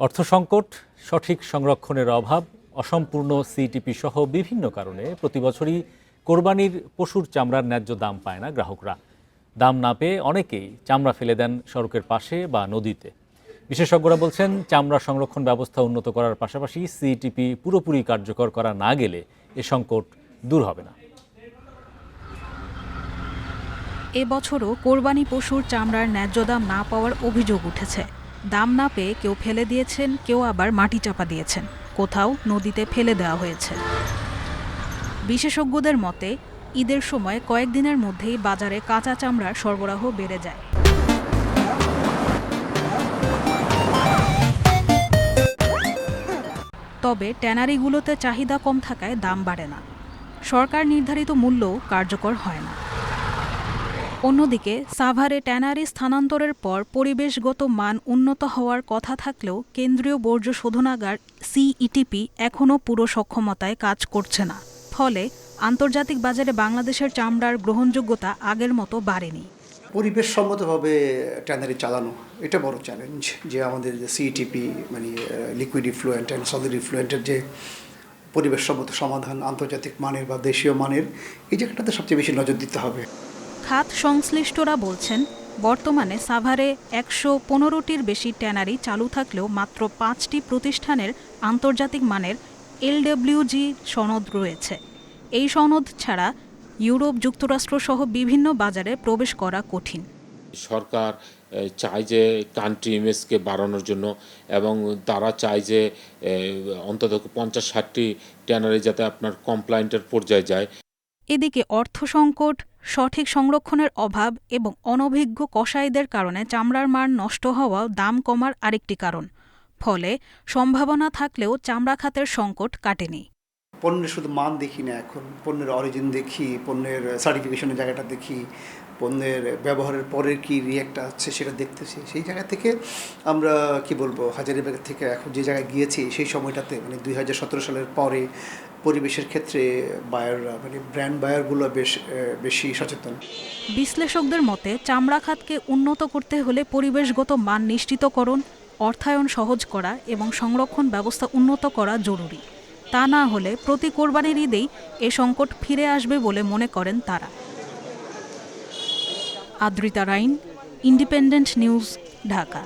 অর্থসংকট, সঠিক সংরক্ষণের অভাব, অসম্পূর্ণ সিটিপি সহ বিভিন্ন কারণে প্রতিবছরই কোরবানির পশুর চামড়ার ন্যায্য দাম পায় না গ্রাহকরা। দাম না পেয়ে অনেকেই চামড়া ফেলে দেন সড়কের পাশে বা নদীতে। বিশেষজ্ঞরা বলছেন, চামড়া সংরক্ষণ ব্যবস্থা উন্নত করার পাশাপাশি সিটিপি পুরোপুরি কার্যকর করা না গেলে এ সংকট দূর হবে না। এবছরও কোরবানি পশুর চামড়ার ন্যায্য দাম না পাওয়ার অভিযোগ উঠেছে। দাম না পেয়ে কেউ ফেলে দিয়েছেন, কেউ আবার মাটি চাপা দিয়েছেন, কোথাও নদীতে ফেলে দেওয়া হয়েছে। বিশেষজ্ঞদের মতে, ঈদের সময় কয়েকদিনের মধ্যেই বাজারে কাঁচা চামড়ার সরবরাহ বেড়ে যায়। তবে ট্যানারিগুলোতে চাহিদা কম থাকায় দাম বাড়ে না। সরকার নির্ধারিত মূল্যও কার্যকর হয় না। অন্যদিকে সাভারে ট্যানারি স্থানান্তরের পর পরিবেশগত মান উন্নত হওয়ার কথা থাকলেও কেন্দ্রীয় বর্জ্য শোধনাগার সিইটিপি এখনও পুরো সক্ষমতায় কাজ করছে না। ফলে আন্তর্জাতিক বাজারে বাংলাদেশের চামড়ার গ্রহণযোগ্যতা আগের মতো বাড়েনি। পরিবেশ সম্মতভাবে ট্যানারি চালানো এটা বড় চ্যালেঞ্জ, যে আমাদের যে সিইটিপি মানে লিকুইড ইফ্লুয়েন্ট অ্যান্ড সলিড ইফ্লুয়েন্টের যে পরিবেশ সম্মত সমাধান আন্তর্জাতিক মানের বা দেশীয় মানের, এই জায়গাটাতে সবচেয়ে বেশি নজর দিতে হবে। খাত সংশ্লিষ্টরা বলছেন, বর্তমানে সাভারে ১১৫টির বেশি ট্যানারি চালু থাকলেও মাত্র ৫টি প্রতিষ্ঠানের আন্তর্জাতিক মানের এলডব্লিউজি সনদ রয়েছে। এই সনদ ছাড়া ইউরোপ, যুক্তরাষ্ট্র সহ বিভিন্ন বাজারে প্রবেশ করা কঠিন। সরকার চায় যে কান্ট্রি ইমেজকে বাড়ানোর জন্য, এবং তারা চায় যে অন্তত ৫০-৬০টি ট্যানারি যাতে আপনার কমপ্লায়েন্টের পর্যায়ে যায়। এদিকে অর্থ সংকট, সঠিক সংরক্ষণের অভাব এবং অনভিজ্ঞ কসাইদের কারণে চামড়ার মান নষ্ট হওয়াও দাম কমার আরেকটি কারণ। ফলে সম্ভাবনা থাকলেও চামড়া খাতের সংকট কাটেনি। পণ্যের শুধু মান দেখি না, এখন পণ্যের অরিজিন দেখি, পণ্যের সার্টিফিকেশনের জায়গাটা দেখি, পণ্যের ব্যবহারের পরে কি রিঅ্যাক্টটা আছে সেটা দেখতেছি। সেই জায়গা থেকে আমরা কি বলবো, হাজারীবাগ থেকে এখন যে জায়গায় গিয়েছি সেই সময়টাতে মানে ২০১৭ সালের পরে পরিবেশের ক্ষেত্রে বায়াররা মানে ব্র্যান্ড বায়ারগুলো বেশি সচেতন। বিশ্লেষকদের মতে, চামড়া খাতকে উন্নত করতে হলে পরিবেশগত মান নিশ্চিতকরণ, অর্থায়ন সহজ করা এবং সংরক্ষণ ব্যবস্থা উন্নত করা জরুরি। তা না হলে প্রতি কোরবানির ঈদেই এ সংকট ফিরে আসবে বলে মনে করেন তারা। আদ্রিতা রাইন, ইন্ডিপেন্ডেন্ট নিউজ, ঢাকা।